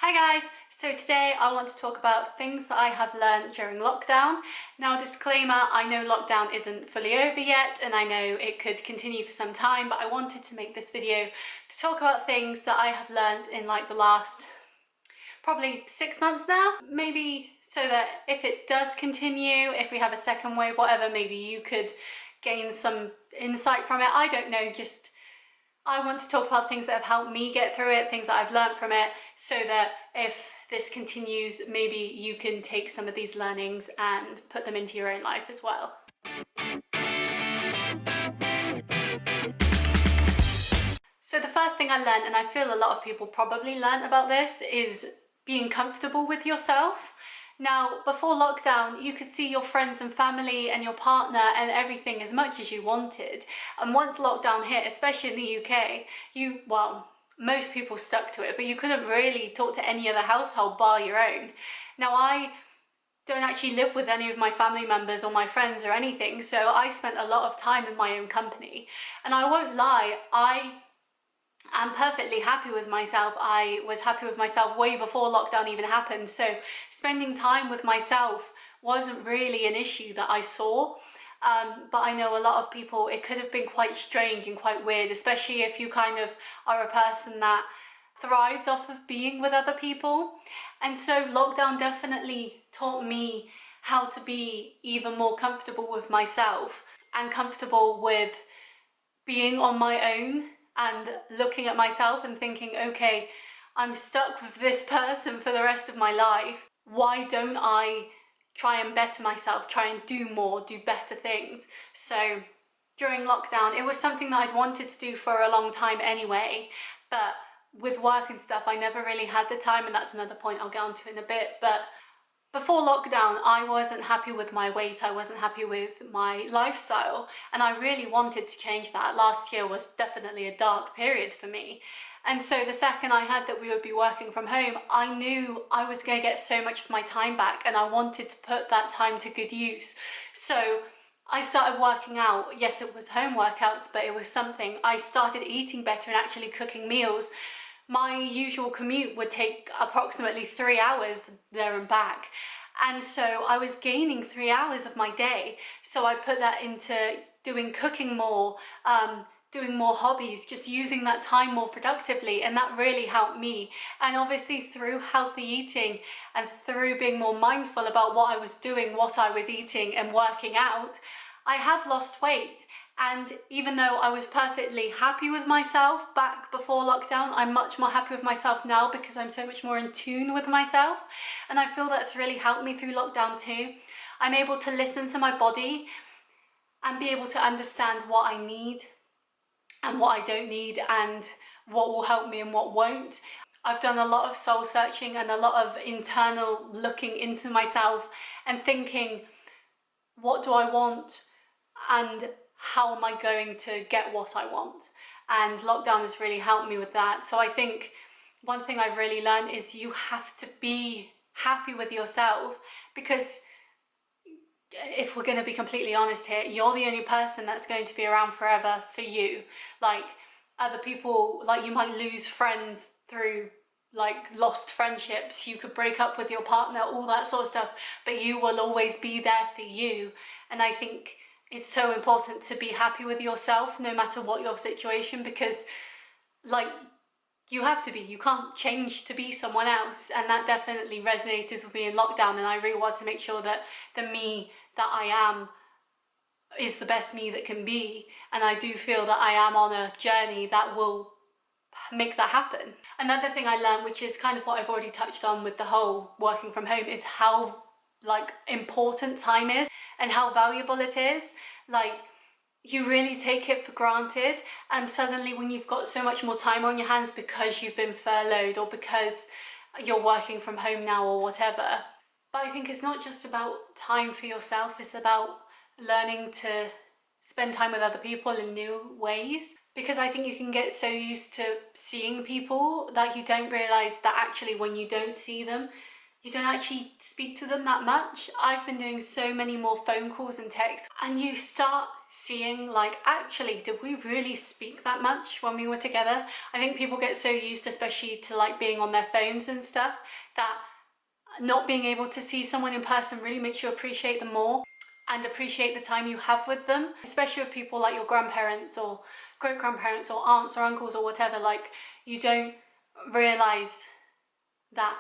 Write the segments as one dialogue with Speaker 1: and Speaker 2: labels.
Speaker 1: Hi guys, so today I want to talk about things that I have learned during lockdown. Now disclaimer, I know lockdown isn't fully over yet and I know it could continue for some time, but I wanted to make this video to talk about things that I have learned in like the last probably 6 months now, maybe, so that if it does continue, if we have a second wave, whatever, maybe you could gain some insight from it. I don't know, just I want to talk about things that have helped me get through it, things that I've learned from it, so that if this continues, maybe you can take some of these learnings and put them into your own life as well. So the first thing I learned, and I feel a lot of people probably learned about this, is being comfortable with yourself. Now, before lockdown, you could see your friends and family and your partner and everything as much as you wanted. And once lockdown hit, especially in the UK, most people stuck to it, but you couldn't really talk to any other household bar your own. Now, I don't actually live with any of my family members or my friends or anything, so I spent a lot of time in my own company. And I won't lie, I'm perfectly happy with myself. I was happy with myself way before lockdown even happened. So spending time with myself wasn't really an issue that I saw. But I know a lot of people, it could have been quite strange and quite weird, especially if you kind of are a person that thrives off of being with other people. And so lockdown definitely taught me how to be even more comfortable with myself and comfortable with being on my own and looking at myself and thinking, okay, I'm stuck with this person for the rest of my life. Why don't I try and better myself, try and do more, do better things? So during lockdown, it was something that I'd wanted to do for a long time anyway, but with work and stuff, I never really had the time, and that's another point I'll get onto in a bit. But before lockdown, I wasn't happy with my weight, I wasn't happy with my lifestyle, and I really wanted to change that. Last year was definitely a dark period for me. And so the second I heard that we would be working from home, I knew I was going to get so much of my time back, and I wanted to put that time to good use. So I started working out. Yes, it was home workouts, but it was something. I started eating better and actually cooking meals. My usual commute would take approximately 3 hours there and back. And so I was gaining 3 hours of my day. So I put that into doing cooking more, doing more hobbies, just using that time more productively. And that really helped me. And obviously through healthy eating and through being more mindful about what I was doing, what I was eating and working out, I have lost weight. And even though I was perfectly happy with myself back before lockdown, I'm much more happy with myself now because I'm so much more in tune with myself. And I feel that's really helped me through lockdown too. I'm able to listen to my body and be able to understand what I need and what I don't need and what will help me and what won't. I've done a lot of soul searching and a lot of internal looking into myself and thinking, what do I want and how am I going to get what I want? And lockdown has really helped me with that. So I think one thing I've really learned is you have to be happy with yourself, because if we're going to be completely honest here, you're the only person that's going to be around forever for you. Like other people, like you might lose friends through like lost friendships, you could break up with your partner, all that sort of stuff, but you will always be there for you. And I think it's so important to be happy with yourself no matter what your situation, because like you have to be, you can't change to be someone else. And that definitely resonated with me in lockdown, and I really want to make sure that the me that I am is the best me that can be. And I do feel that I am on a journey that will make that happen. Another thing I learned, which is kind of what I've already touched on with the whole working from home, is how like important time is and how valuable it is. Like you really take it for granted, and suddenly when you've got so much more time on your hands because you've been furloughed or because you're working from home now or whatever. But I think it's not just about time for yourself, it's about learning to spend time with other people in new ways. Because I think you can get so used to seeing people that you don't realise that actually when you don't see them, you don't actually speak to them that much. I've been doing so many more phone calls and texts, and you start seeing, like, actually, did we really speak that much when we were together? I think people get so used, especially to like being on their phones and stuff, that not being able to see someone in person really makes you appreciate them more and appreciate the time you have with them, especially with people like your grandparents or great-grandparents or aunts or uncles or whatever. Like, you don't realize that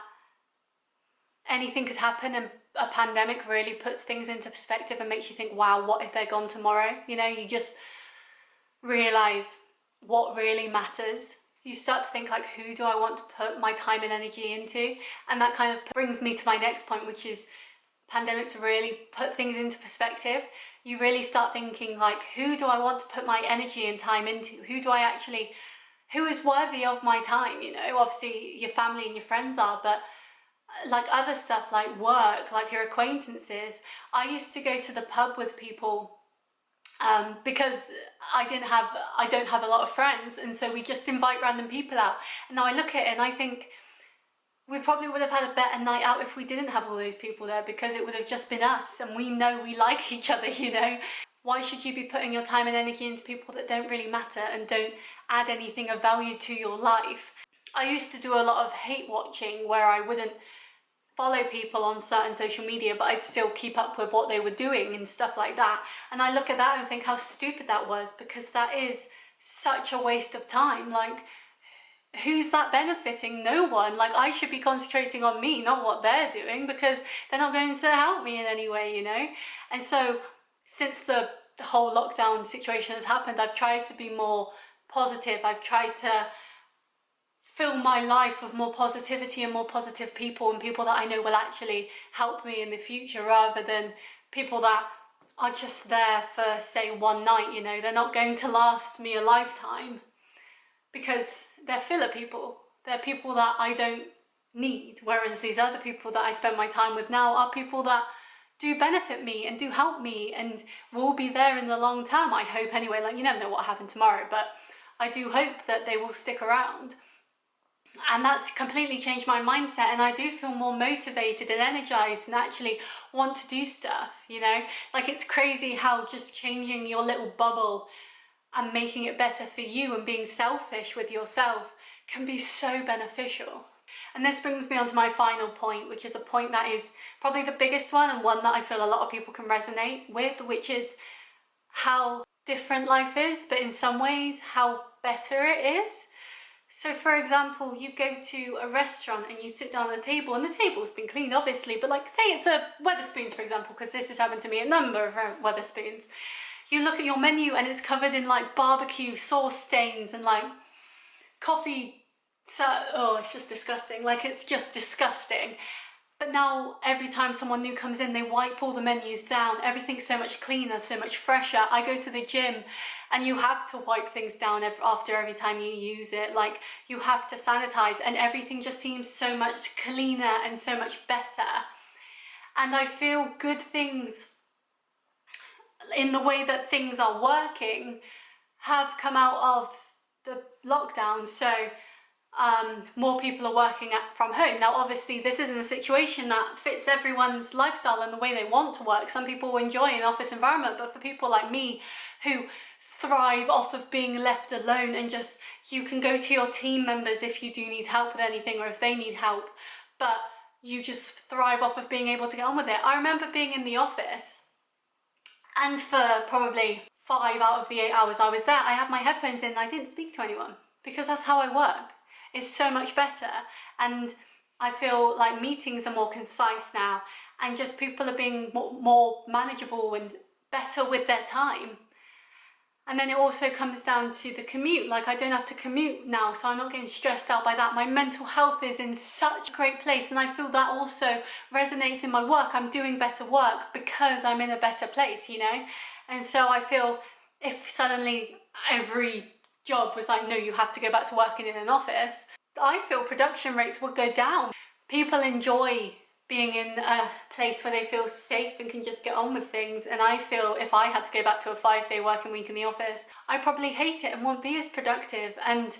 Speaker 1: anything could happen, and a pandemic really puts things into perspective and makes you think, wow, what if they're gone tomorrow? You know, you just realize what really matters. You start to think, like, who do I want to put my time and energy into? And that kind of brings me to my next point, which is pandemics really put things into perspective. You really start thinking, like, who do I want to put my energy and time into? Who is worthy of my time? You know, obviously your family and your friends are, but like other stuff, like work, like your acquaintances. I used to go to the pub with people because I don't have a lot of friends, and so we just invite random people out. And now I look at it and I think we probably would have had a better night out if we didn't have all those people there, because it would have just been us, and we know we like each other, you know. Why should you be putting your time and energy into people that don't really matter and don't add anything of value to your life? I used to do a lot of hate watching, where I wouldn't follow people on certain social media, but I'd still keep up with what they were doing and stuff like that. And I look at that and think how stupid that was, because that is such a waste of time. Like, who's that benefiting? No one. Like, I should be concentrating on me, not what they're doing, because they're not going to help me in any way, you know? And so since the whole lockdown situation has happened, I've tried to be more positive. I've tried to fill my life with more positivity and more positive people, and people that I know will actually help me in the future, rather than people that are just there for, say, one night, you know. They're not going to last me a lifetime, because they're filler people. They're people that I don't need, whereas these other people that I spend my time with now are people that do benefit me and do help me and will be there in the long term, I hope anyway. Like, you never know what will happen tomorrow, but I do hope that they will stick around. And that's completely changed my mindset, and I do feel more motivated and energized and actually want to do stuff, you know. Like, it's crazy how just changing your little bubble and making it better for you and being selfish with yourself can be so beneficial. And this brings me on to my final point, which is a point that is probably the biggest one, and one that I feel a lot of people can resonate with, which is how different life is, but in some ways how better it is. So for example, you go to a restaurant and you sit down at a table, and the table's been cleaned obviously, but like, say it's a Wetherspoons, for example, because this has happened to me a number of Wetherspoons. You look at your menu and it's covered in like barbecue sauce stains and like coffee, oh, it's just disgusting. Like, it's just disgusting. But now every time someone new comes in, they wipe all the menus down. Everything's so much cleaner, so much fresher. I go to the gym and you have to wipe things down after every time you use it. Like, you have to sanitize, and everything just seems so much cleaner and so much better. And I feel good things in the way that things are working have come out of the lockdown. So more people are working from home. Now obviously this isn't a situation that fits everyone's lifestyle and the way they want to work. Some people enjoy an office environment, but for people like me who thrive off of being left alone, and just, you can go to your team members if you do need help with anything, or if they need help, but you just thrive off of being able to get on with it. I remember being in the office, and for probably 5 out of the 8 hours I was there, I had my headphones in and I didn't speak to anyone, because that's how I work. It's so much better, and I feel like meetings are more concise now, and just people are being more manageable and better with their time. And then it also comes down to the commute. Like, I don't have to commute now, so I'm not getting stressed out by that. My mental health is in such a great place, and I feel that also resonates in my work. I'm doing better work because I'm in a better place, you know? And so I feel if suddenly every job was like, no, you have to go back to working in an office, I feel production rates would go down. People enjoy being in a place where they feel safe and can just get on with things, and I feel if I had to go back to a 5-day working week in the office, I'd probably hate it and wouldn't be as productive, and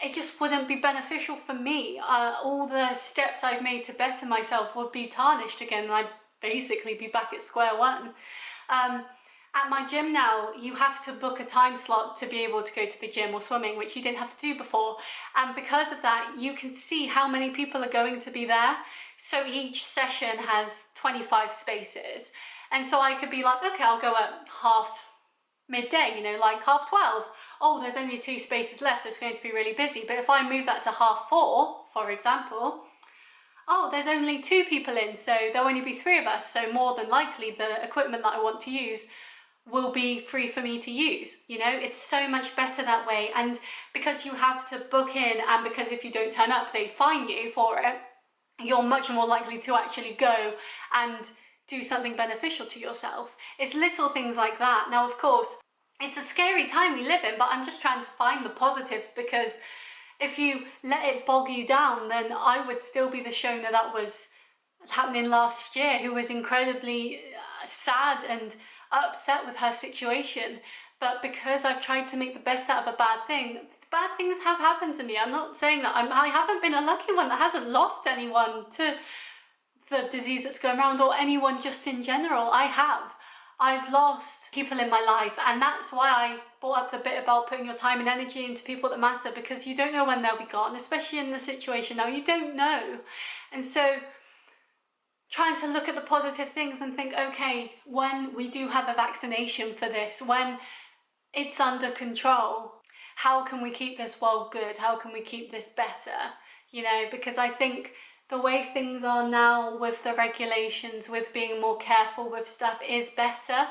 Speaker 1: it just wouldn't be beneficial for me. All the steps I've made to better myself would be tarnished again, and I'd basically be back at square one. At my gym now, you have to book a time slot to be able to go to the gym or swimming, which you didn't have to do before. And because of that, you can see how many people are going to be there. So each session has 25 spaces. And so I could be like, okay, I'll go at midday, you know, like 12:30. Oh, there's only 2 spaces left, so it's going to be really busy. But if I move that to 4:30, for example, oh, there's only 2 people in, so there'll only be 3 of us. So more than likely, the equipment that I want to use will be free for me to use. You know, it's so much better that way. And because you have to book in, and because if you don't turn up, they fine you for it, you're much more likely to actually go and do something beneficial to yourself. It's little things like that. Now, of course, it's a scary time we live in, but I'm just trying to find the positives, because if you let it bog you down, then I would still be the Shona that was happening last year, who was incredibly sad and upset with her situation. But because I've tried to make the best out of a bad thing, bad things have happened to me. I'm not saying that I haven't been a lucky one that hasn't lost anyone to the disease that's going around, or anyone just in general. I've lost people in my life, and that's why I brought up the bit about putting your time and energy into people that matter, because you don't know when they'll be gone, especially in the situation now. You don't know. And so trying to look at the positive things and think, okay, when we do have a vaccination for this, when it's under control, how can we keep this world good? How can we keep this better? You know, because I think the way things are now with the regulations, with being more careful with stuff, is better.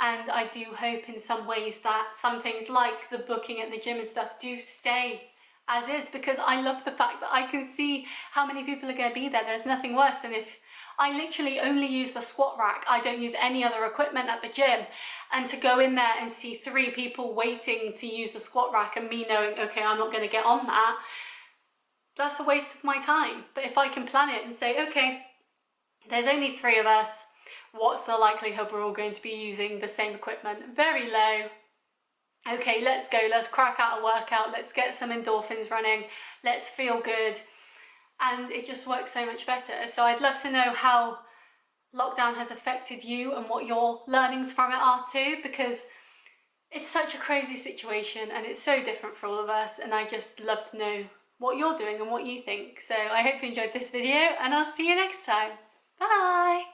Speaker 1: And I do hope in some ways that some things like the booking at the gym and stuff do stay as is, because I love the fact that I can see how many people are going to be there. There's nothing worse than if I literally only use the squat rack, I don't use any other equipment at the gym, and to go in there and see 3 people waiting to use the squat rack and me knowing, okay, I'm not going to get on that, that's a waste of my time. But if I can plan it and say, okay, there's only 3 of us, what's the likelihood we're all going to be using the same equipment? Very low. Okay, let's go, let's crack out a workout, let's get some endorphins running, let's feel good. And it just works so much better. So I'd love to know how lockdown has affected you and what your learnings from it are too, because it's such a crazy situation and it's so different for all of us, and I just love to know what you're doing and what you think. So I hope you enjoyed this video, and I'll see you next time. Bye!